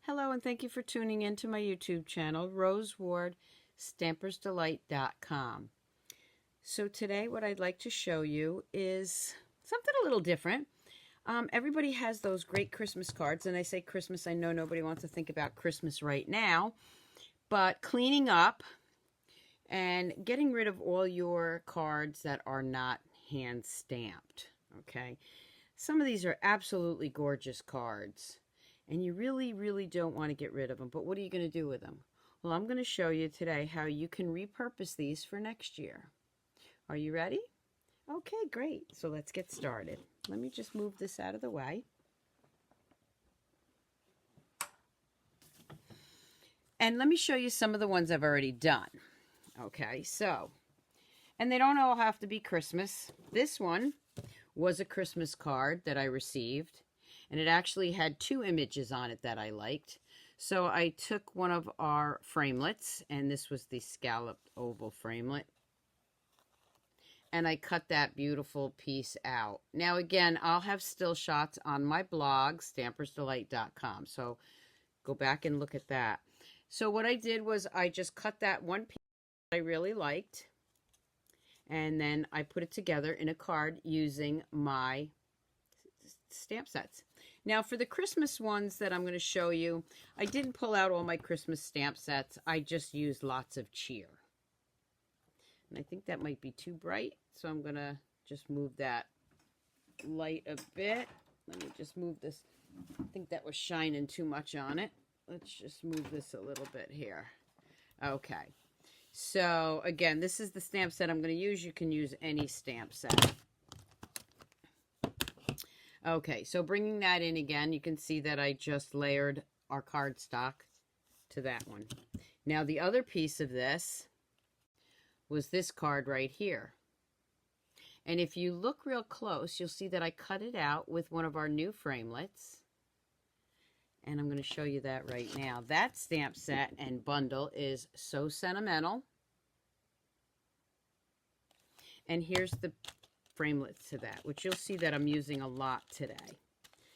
Hello, and thank you for tuning in to my YouTube channel, Rose Ward, Stampersdelight.com. So today what I'd like to show you is something a little different. Everybody has those great Christmas cards, and I say Christmas, I know nobody wants to think about Christmas right now, but cleaning up and getting rid of all your cards that are not hand stamped, okay? Some of these are absolutely gorgeous cards, and you really don't want to get rid of them, but what are you going to do with them? Well, I'm going to show you today how you can repurpose these for next year. Are you ready? Okay, great. So let's get started. Let me just move this out of the way. And let me show you some of the ones I've already done. Okay, so, and they don't all have to be Christmas. This one was a Christmas card that I received, and it actually had two images on it that I liked. So I took one of our framelets, and this was the scalloped oval framelit, and I cut that beautiful piece out. Now again, I'll have still shots on my blog, Stampersdelight.com, so go back and look at that. So what I did was I just cut that one piece I really liked, and then I put it together in a card using my stamp sets. Now for the Christmas ones that I'm going to show you, I didn't pull out all my Christmas stamp sets. I just used lots of cheer. And I think that might be too bright, so I'm going to just move that light a bit. Let me just move this. I think that was shining too much on it. Let's just move this a little bit here. Okay. So, again, this is the stamp set I'm going to use. You can use any stamp set. Okay, so bringing that in again, you can see that I just layered our cardstock to that one. Now, the other piece of this was this card right here. And if you look real close, you'll see that I cut it out with one of our new framelits. And I'm going to show you that right now. That stamp set and bundle is So Sentimental. And here's the framelits to that, which you'll see that I'm using a lot today,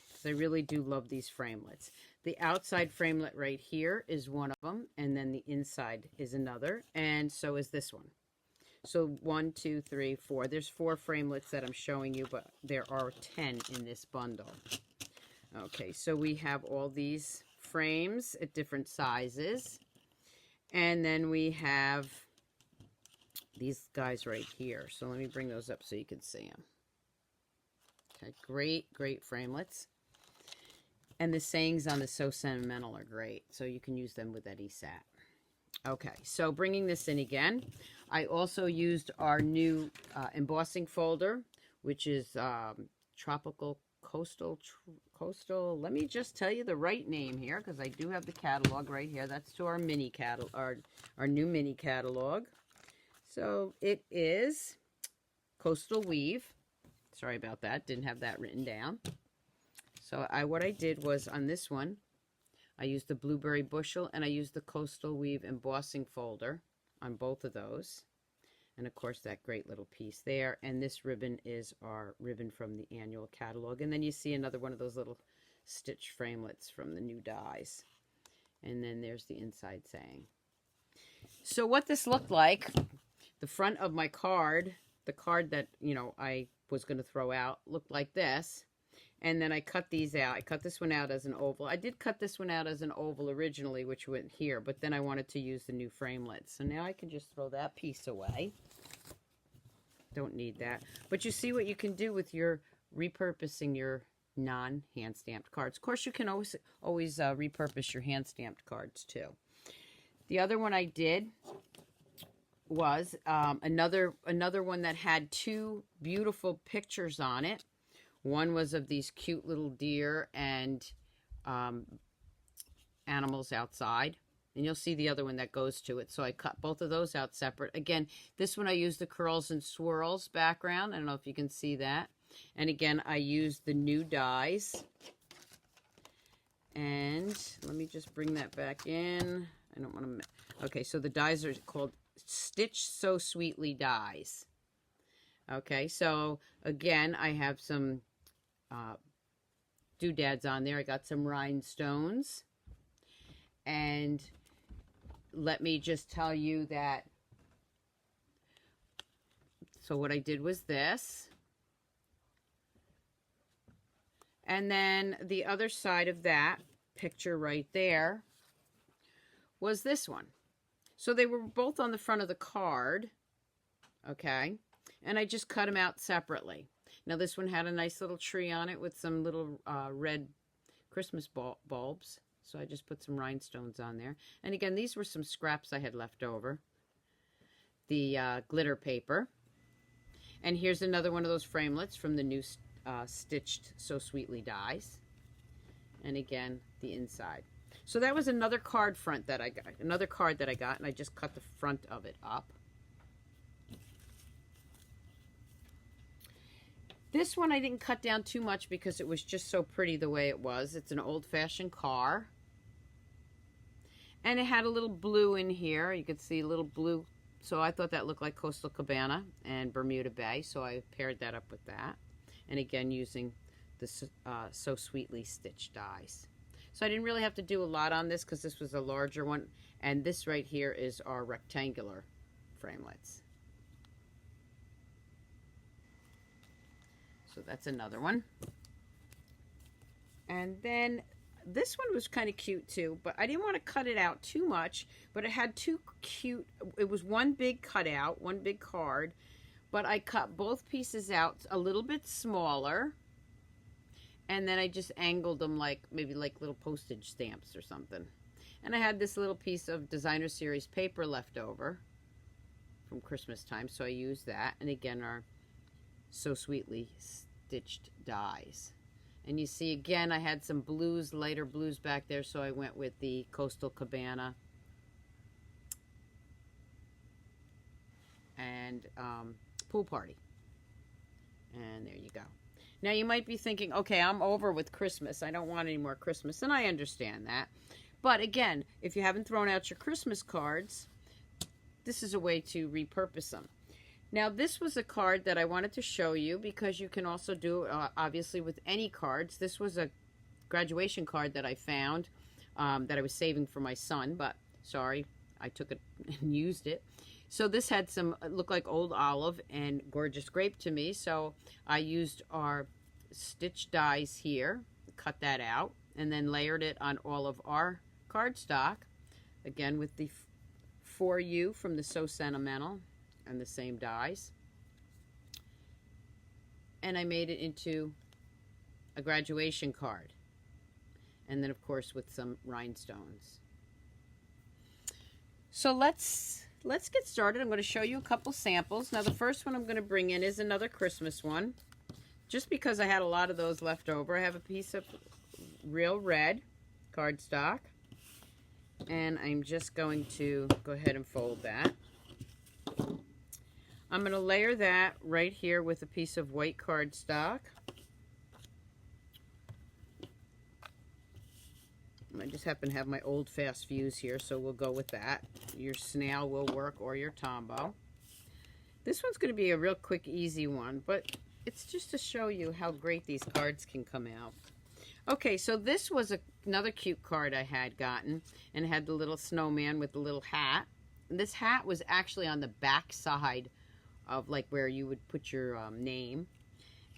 because I really do love these framelits. The outside framelit right here is one of them, and then the inside is another, and so is this one. So 1, 2, 3, 4. There's 4 framelits that I'm showing you, but there are 10 in this bundle. Okay, so we have all these frames at different sizes, and then we have these guys right here. So let me bring those up so you can see them. Okay, great framelits. And the sayings on the So Sentimental are great, so you can use them with any set. Okay, so bringing this in again, I also used our new embossing folder, which is Tropical Coastal. Let me just tell you the right name here, because I do have the catalog right here. That's to our mini catalog, our new mini catalog. So it is Coastal Weave. Sorry about that. Didn't have that written down. So what I did was on this one, I used the Blueberry Bushel and I used the Coastal Weave embossing folder on both of those. And of course that great little piece there. And this ribbon is our ribbon from the annual catalog. And then you see another one of those little stitch framelits from the new dies. And then there's the inside saying. So what this looked like, the front of my card, the card that, you know, I was going to throw out, looked like this. And then I cut these out. I cut this one out as an oval. I did cut this one out as an oval originally, which went here, but then I wanted to use the new framelits. So now I can just throw that piece away. Don't need that. But you see what you can do with your repurposing your non-hand stamped cards. Of course, you can always repurpose your hand stamped cards too. The other one I did was another one that had 2 beautiful pictures on it. One was of these cute little deer and animals outside. And you'll see the other one that goes to it. So I cut both of those out separate. Again, this one I used the curls and swirls background. I don't know if you can see that. And again, I used the new dies. And let me just bring that back in. I don't want to... Okay, so the dies are called Stitch So Sweetly dies. Okay, so again, I have some doodads on there. I got some rhinestones. And let me just tell you that, so what I did was this. And then the other side of that picture right there was this one. So they were both on the front of the card, okay? And I just cut them out separately. Now this one had a nice little tree on it with some little red Christmas bulbs. So I just put some rhinestones on there. And again, these were some scraps I had left over. The glitter paper. And here's another one of those framelits from the new Stitched So Sweetly dies. And again, the inside. So that was another card front that I got. Another card that I got, and I just cut the front of it up. This one I didn't cut down too much because it was just so pretty the way it was. It's an old-fashioned car. And it had a little blue in here. You could see a little blue. So I thought that looked like Coastal Cabana and Bermuda Bay. So I paired that up with that. And again, using the So Sweetly Stitched dies. So I didn't really have to do a lot on this because this was a larger one. And this right here is our rectangular framelits. So that's another one. And then this one was kind of cute too, but I didn't want to cut it out too much, but it had two cute, it was one big cutout, one big card, but I cut both pieces out a little bit smaller, and then I just angled them like, maybe like little postage stamps or something. And I had this little piece of Designer Series paper left over from Christmas time, so I used that. And again, our So Sweetly Stitched dies. And you see, again, I had some blues, lighter blues back there, so I went with the Coastal Cabana and Pool Party. And there you go. Now, you might be thinking, okay, I'm over with Christmas. I don't want any more Christmas, and I understand that. But again, if you haven't thrown out your Christmas cards, this is a way to repurpose them. Now, this was a card that I wanted to show you because you can also do, obviously, with any cards. This was a graduation card that I found that I was saving for my son, but sorry, I took it and used it. So this had some, looked like old olive and gorgeous grape to me, so I used our stitch dies here, cut that out, and then layered it on all of our cardstock, again with the For You from the So Sentimental, and the same dies. And I made it into a graduation card. And then, of course, with some rhinestones. So let's get started. I'm going to show you a couple samples. Now, the first one I'm going to bring in is another Christmas one. Just because I had a lot of those left over. I have a piece of real red cardstock. And I'm just going to go ahead and fold that. I'm going to layer that right here with a piece of white cardstock. I just happen to have my old fast fuse here, so we'll go with that. Your snail will work, or your Tombow. This one's going to be a real quick, easy one, but it's just to show you how great these cards can come out. Okay, so this was another cute card I had gotten, and it had the little snowman with the little hat. And this hat was actually on the back side of like where you would put your name.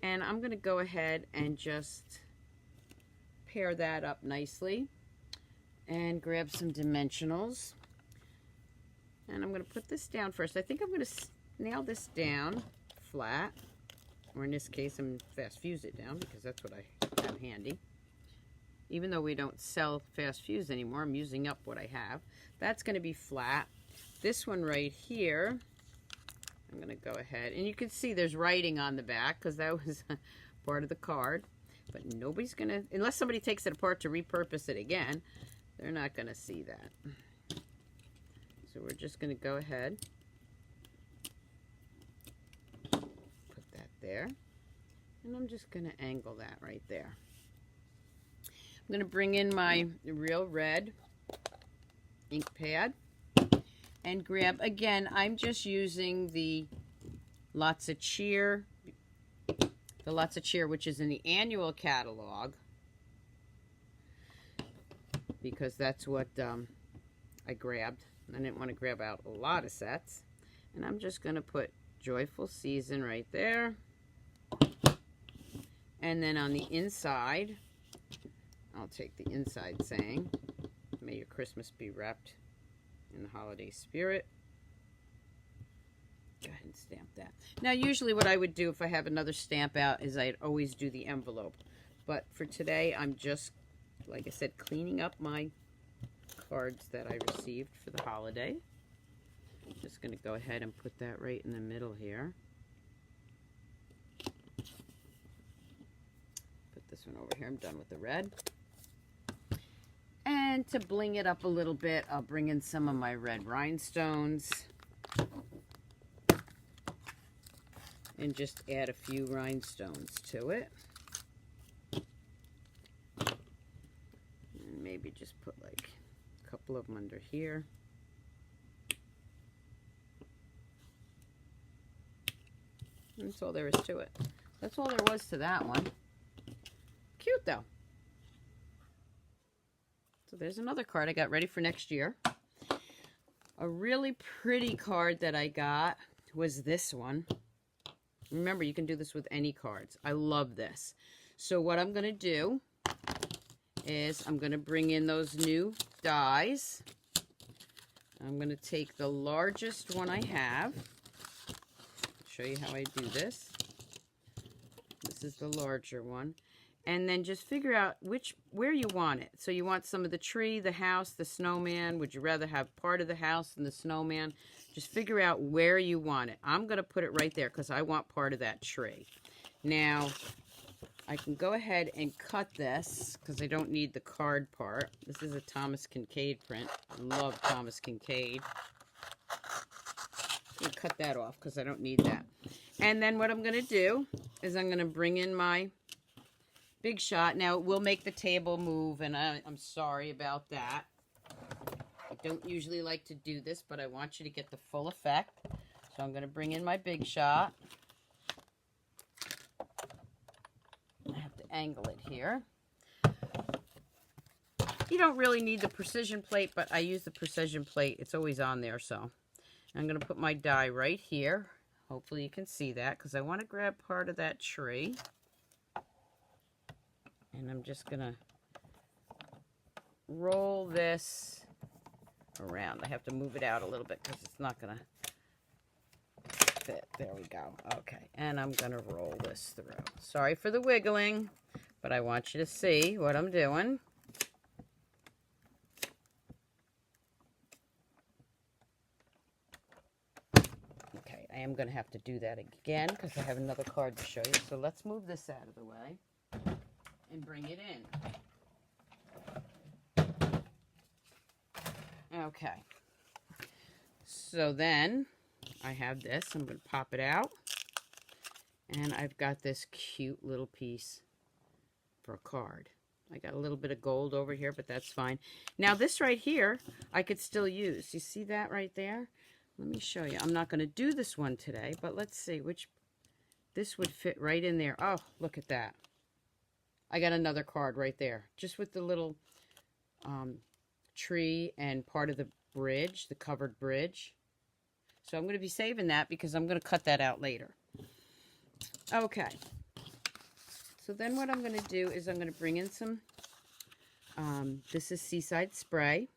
And I'm going to go ahead and just pair that up nicely and grab some dimensionals. And I'm going to put this down first. I think I'm going to nail this down flat, or in this case I'm fast fuse it down because that's what I have handy. Even though we don't sell fast fuse anymore, I'm using up what I have. That's going to be flat. This one right here, I'm going to go ahead, and you can see there's writing on the back because that was part of the card, but nobody's going to, unless somebody takes it apart to repurpose it again, they're not going to see that. So we're just going to go ahead, put that there, and I'm just going to angle that right there. I'm going to bring in my real red ink pad and grab, again, I'm just using the Lots of Cheer, which is in the annual catalog. because that's what I grabbed. I didn't want to grab out a lot of sets. And I'm just going to put Joyful Season right there. And then on the inside, I'll take the inside saying, may your Christmas be wrapped in the holiday spirit. Go ahead and stamp that. Now, usually what I would do if I have another stamp out is I'd always do the envelope. But for today, I'm just, like I said, cleaning up my cards that I received for the holiday. I'm just going to go ahead and put that right in the middle here. Put this one over here. I'm done with the red. And to bling it up a little bit, I'll bring in some of my red rhinestones. And just add a few rhinestones to it. And maybe just put like a couple of them under here. And that's all there is to it. That's all there was to that one. Cute though. So there's another card I got ready for next year. A really pretty card that I got was this one. Remember, you can do this with any cards. I love this. So what I'm going to do is I'm going to bring in those new dies. I'm going to take the largest one I have. Show you how I do this. This is the larger one. And then just figure out where you want it. So you want some of the tree, the house, the snowman. Would you rather have part of the house and the snowman? Just figure out where you want it. I'm going to put it right there because I want part of that tree. Now, I can go ahead and cut this because I don't need the card part. This is a Thomas Kincaid print. I love Thomas Kincaid. I'm going to cut that off because I don't need that. And then what I'm going to do is I'm going to bring in my Big Shot. Now, it will make the table move, and I'm sorry about that. I don't usually like to do this, but I want you to get the full effect. So I'm going to bring in my Big Shot. I have to angle it here. You don't really need the precision plate, but I use the precision plate. It's always on there, so I'm going to put my die right here. Hopefully you can see that, because I want to grab part of that tree. And I'm just going to roll this around. I have to move it out a little bit because it's not going to fit. There we go. Okay. And I'm going to roll this through. Sorry for the wiggling, but I want you to see what I'm doing. Okay. I am going to have to do that again because I have another card to show you. So let's move this out of the way and bring it in. Okay. So then I have this. I'm going to pop it out. And I've got this cute little piece for a card. I got a little bit of gold over here, but that's fine. Now this right here, I could still use. You see that right there? Let me show you. I'm not going to do this one today, but let's see which. This would fit right in there. Oh, look at that. I got another card right there, just with the little tree and part of the bridge, the covered bridge. So I'm going to be saving that because I'm going to cut that out later. Okay. So then what I'm going to do is I'm going to bring in some, this is Seaside Spray.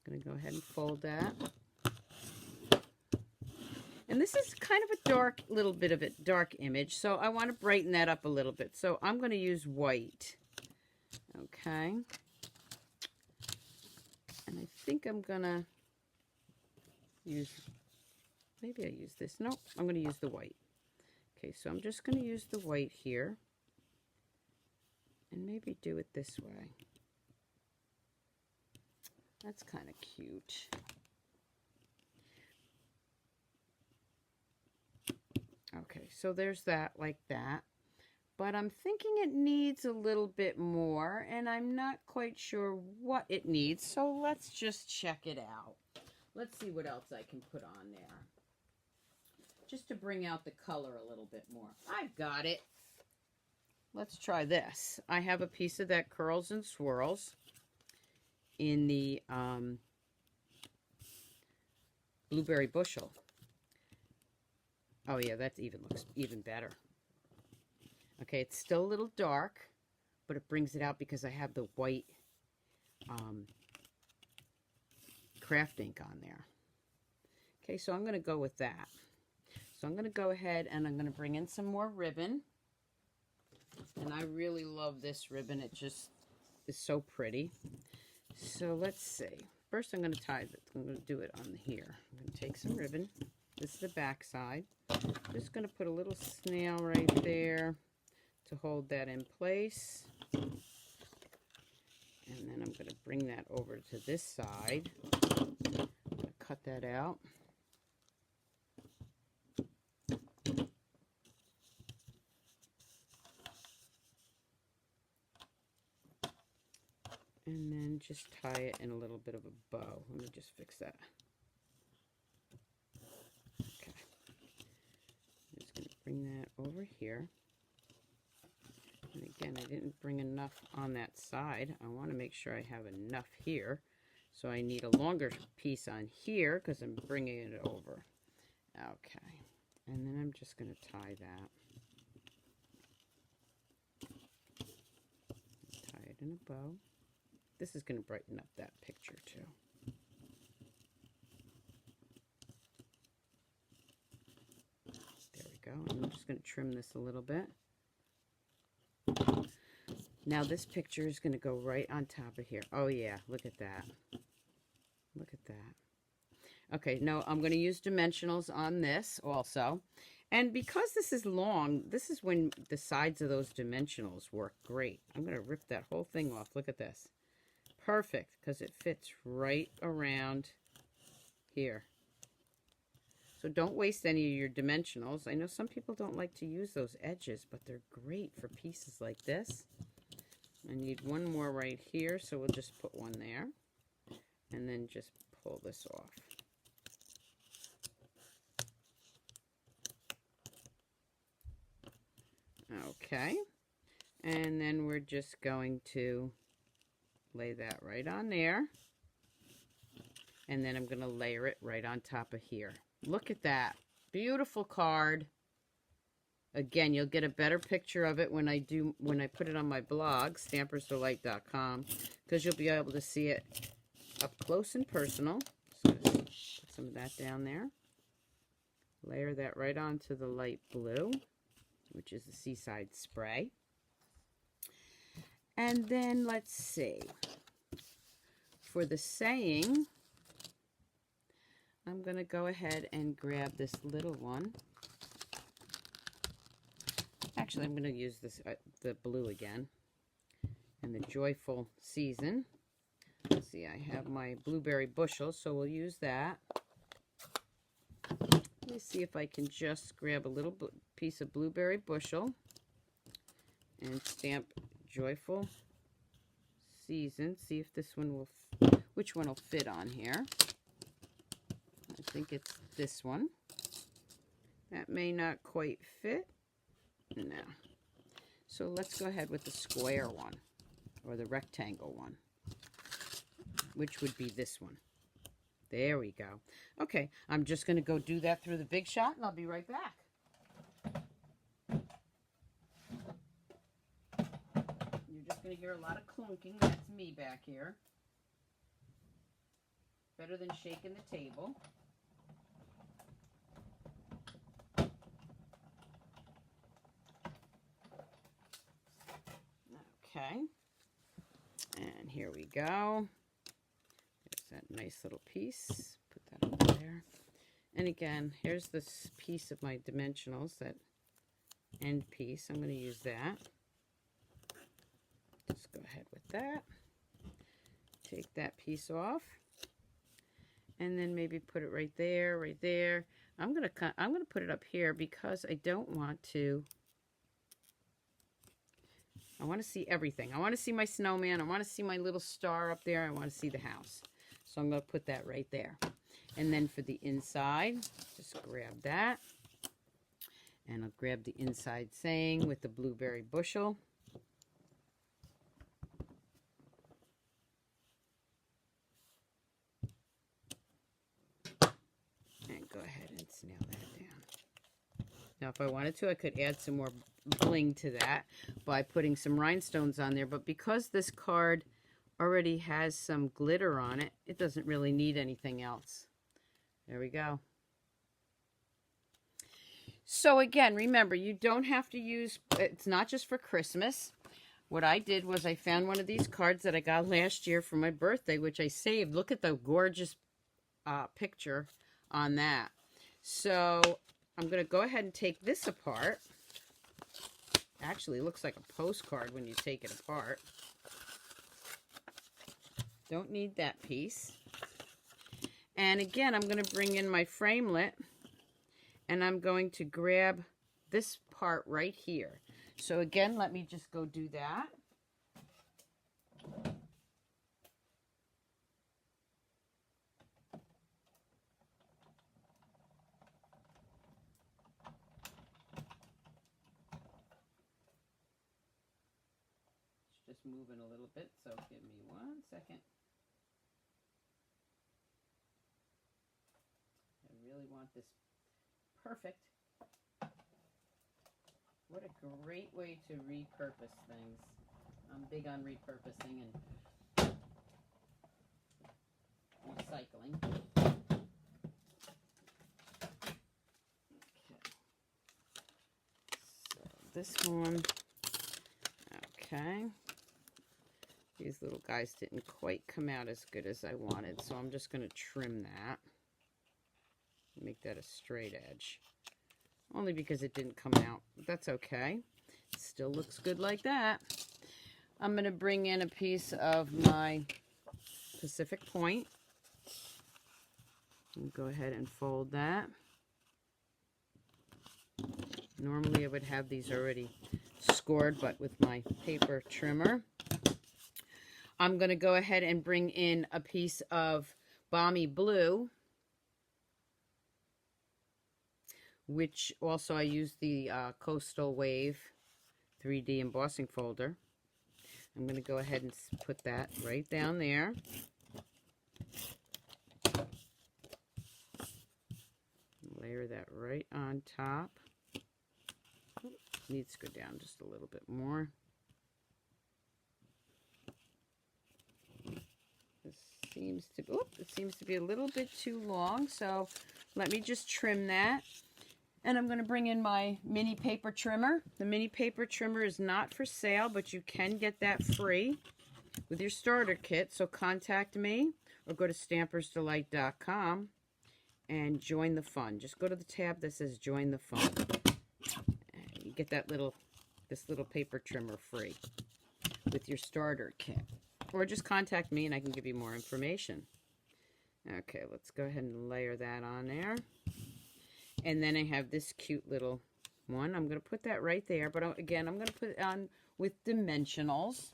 I'm going to go ahead and fold that. And this is kind of a dark, little bit of a dark image, so I want to brighten that up a little bit. So I'm going to use white. Okay. And I think I'm going to use, maybe I use this. Nope, I'm going to use the white. Okay, so I'm just going to use the white here. And maybe do it this way. That's kind of cute. Okay, so there's that, like that. But I'm thinking it needs a little bit more, and I'm not quite sure what it needs. So let's just check it out. Let's see what else I can put on there. Just to bring out the color a little bit more. I've got it. Let's try this. I have a piece of that Curls and Swirls. in the blueberry bushel. Oh yeah, that even looks even better. Okay, it's still a little dark, but it brings it out because I have the white craft ink on there. Okay, so I'm going to go with that. So I'm going to go ahead and I'm going to bring in some more ribbon. And I really love this ribbon. It just is so pretty. So let's see. First I'm going to tie it. I'm going to do it on here. I'm going to take some ribbon. This is the back side. I'm just going to put a little snail right there to hold that in place. And then I'm going to bring that over to this side. I'm going to cut that out. And then just tie it in a little bit of a bow. Let me just fix that. Okay. I'm just going to bring that over here. And again, I didn't bring enough on that side. I want to make sure I have enough here. So I need a longer piece on here because I'm bringing it over. Okay. And then I'm just going to tie that. Tie it in a bow. This is going to brighten up that picture too. There we go. And I'm just going to trim this a little bit. Now this picture is going to go right on top of here. Oh yeah, look at that. Look at that. Okay, now I'm going to use dimensionals on this also. And because this is long, this is when the sides of those dimensionals work great. I'm going to rip that whole thing off. Look at this. Perfect, because it fits right around here. So don't waste any of your dimensionals. I know some people don't like to use those edges, but they're great for pieces like this. I need one more right here, so we'll just put one there. And then just pull this off. Okay. And then we're just going to lay that right on there. And then I'm going to layer it right on top of here. Look at that. Beautiful card. Again, you'll get a better picture of it when I put it on my blog, Stampersdelight.com, because you'll be able to see it up close and personal. So just put some of that down there. Layer that right onto the light blue, which is the Seaside Spray. And then let's see. For the saying, I'm going to go ahead and grab this little one. Actually, I'm going to use this the blue again. And the Joyful Season. Let's see, I have my blueberry bushel, so we'll use that. Let me see if I can just grab a little piece of blueberry bushel and stamp Joyful Season. See if this one will, which one will fit on here. I think it's this one. That may not quite fit. No. So let's go ahead with the square one, or the rectangle one, which would be this one. There we go. Okay, I'm just going to go do that through the Big Shot, and I'll be right back. You're just going to hear a lot of clunking. That's me back here. Better than shaking the table. Okay, and here we go. There's that nice little piece. Put that over there. And again, here's this piece of my dimensionals, that end piece. I'm going to use that. Just go ahead with that. Take that piece off, and then maybe put it right there, right there. I'm going to put it up here because I don't want to. I want to see everything. I want to see my snowman. I want to see my little star up there. I want to see the house. So I'm going to put that right there. And then for the inside, just grab that. And I'll grab the inside saying with the blueberry bushel. Now, if I wanted to, I could add some more bling to that by putting some rhinestones on there. But because this card already has some glitter on it, it doesn't really need anything else. There we go. So again, remember, you don't have to use, it's not just for Christmas. What I did was I found one of these cards that I got last year for my birthday, which I saved. Look at the gorgeous picture on that. So I'm going to go ahead and take this apart. Actually, it looks like a postcard when you take it apart. Don't need that piece. And again, I'm going to bring in my framelit, and I'm going to grab this part right here. So again, let me just go do that. It's just moving a little bit, so give me 1 second. I really want this perfect. What a great way to repurpose things. I'm big on repurposing and recycling. Okay. So this one, okay. These little guys didn't quite come out as good as I wanted, so I'm just going to trim that. Make that a straight edge. Only because it didn't come out. But that's okay. It still looks good like that. I'm going to bring in a piece of my Pacific Point. And go ahead and fold that. Normally I would have these already scored, but with my paper trimmer. I'm going to go ahead and bring in a piece of Balmy Blue, which also I use the Coastal Wave 3D embossing folder. I'm going to go ahead and put that right down there. Layer that right on top. Needs to go down just a little bit more. This seems to, it seems to be a little bit too long, so let me just trim that. And I'm going to bring in my mini paper trimmer. The mini paper trimmer is not for sale, but you can get that free with your starter kit. So contact me or go to Stampersdelight.com and join the fun. Just go to the tab that says join the fun. And you get that this little paper trimmer free with your starter kit. Or just contact me and I can give you more information. Okay, let's go ahead and layer that on there. And then I have this cute little one. I'm going to put that right there. But again, I'm going to put it on with dimensionals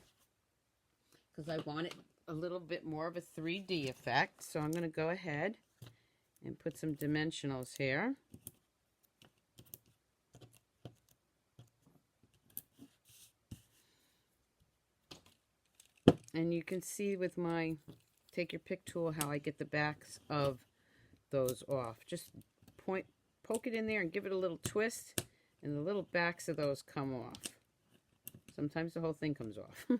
because I want it a little bit more of a 3D effect. So I'm going to go ahead and put some dimensionals here. And you can see with my take your pick tool how I get the backs of those off. Just poke it in there and give it a little twist, and the little backs of those come off. Sometimes the whole thing comes off. All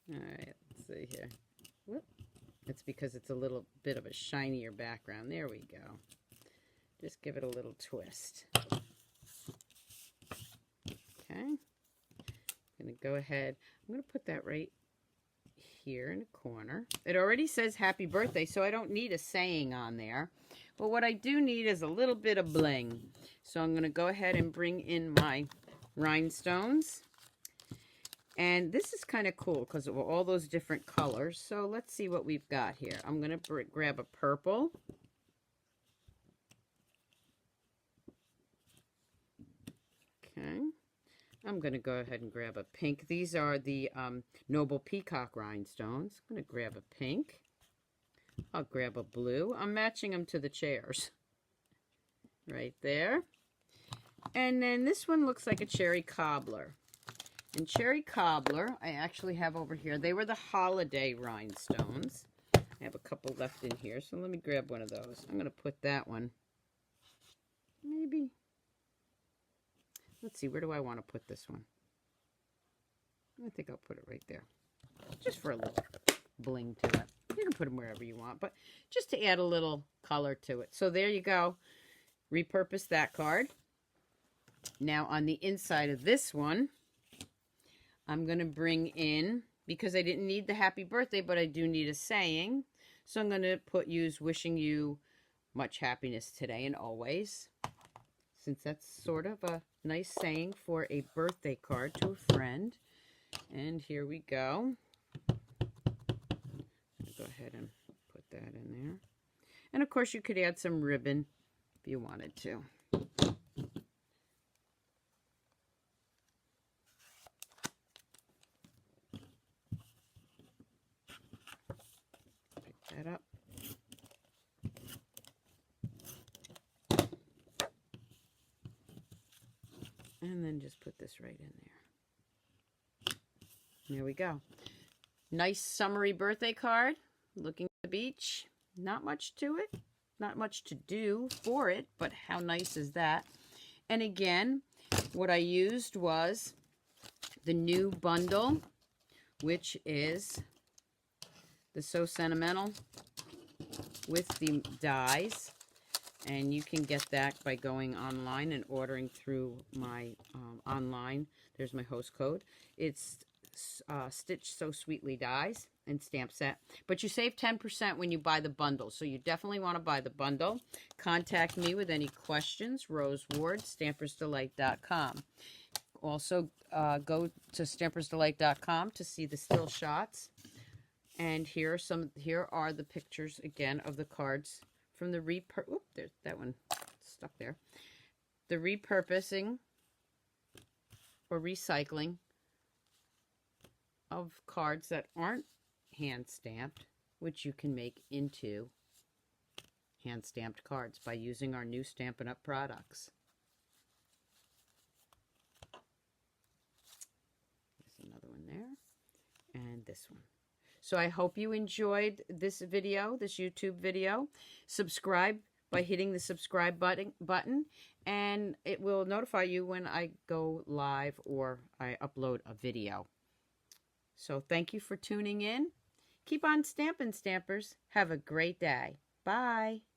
right, let's see here. Whoop. It's because it's a little bit of a shinier background. There we go. Just give it a little twist. Okay. I'm going to go ahead. I'm going to put that right here in the corner. It already says happy birthday, so I don't need a saying on there. But what I do need is a little bit of bling. So I'm going to go ahead and bring in my rhinestones. And this is kind of cool because of all those different colors. So let's see what we've got here. I'm going to grab a purple. Okay. I'm going to go ahead and grab a pink. These are the Noble Peacock rhinestones. I'm going to grab a pink. I'll grab a blue. I'm matching them to the chairs. Right there. And then this one looks like a cherry cobbler. And cherry cobbler, I actually have over here. They were the holiday rhinestones. I have a couple left in here, so let me grab one of those. I'm going to put that one maybe Let's see, where do I want to put this one? I think I'll put it right there, just for a little bling to it. You can put them wherever you want, but just to add a little color to it. So there you go. Repurpose that card. Now on the inside of this one, I'm going to bring in, because I didn't need the happy birthday, but I do need a saying. So I'm going to use wishing you much happiness today and always, since that's sort of a nice saying for a birthday card to a friend. And here we go. Go ahead and put that in there. And of course you could add some ribbon if you wanted to. Pick that up. And then just put this right in there. There we go. Nice summery birthday card. Looking at the beach. Not much to it. Not much to do for it, but how nice is that? And again, what I used was the new bundle, which is the So Sentimental with the dies. And you can get that by going online and ordering through my online. There's my host code. It's Stitch So Sweetly dies and stamp set. But you save 10% when you buy the bundle. So you definitely want to buy the bundle. Contact me with any questions. Rose Ward, Stampersdelight.com. Also, go to Stampersdelight.com to see the still shots. And here are the pictures again of the cards from the there's that one stuck there. The repurposing or recycling of cards that aren't hand stamped, which you can make into hand stamped cards by using our new Stampin' Up products. There's another one there, and this one. So I hope you enjoyed this video, this YouTube video. Subscribe by hitting the subscribe button, and it will notify you when I go live or I upload a video. So thank you for tuning in. Keep on stamping, Stampers. Have a great day. Bye.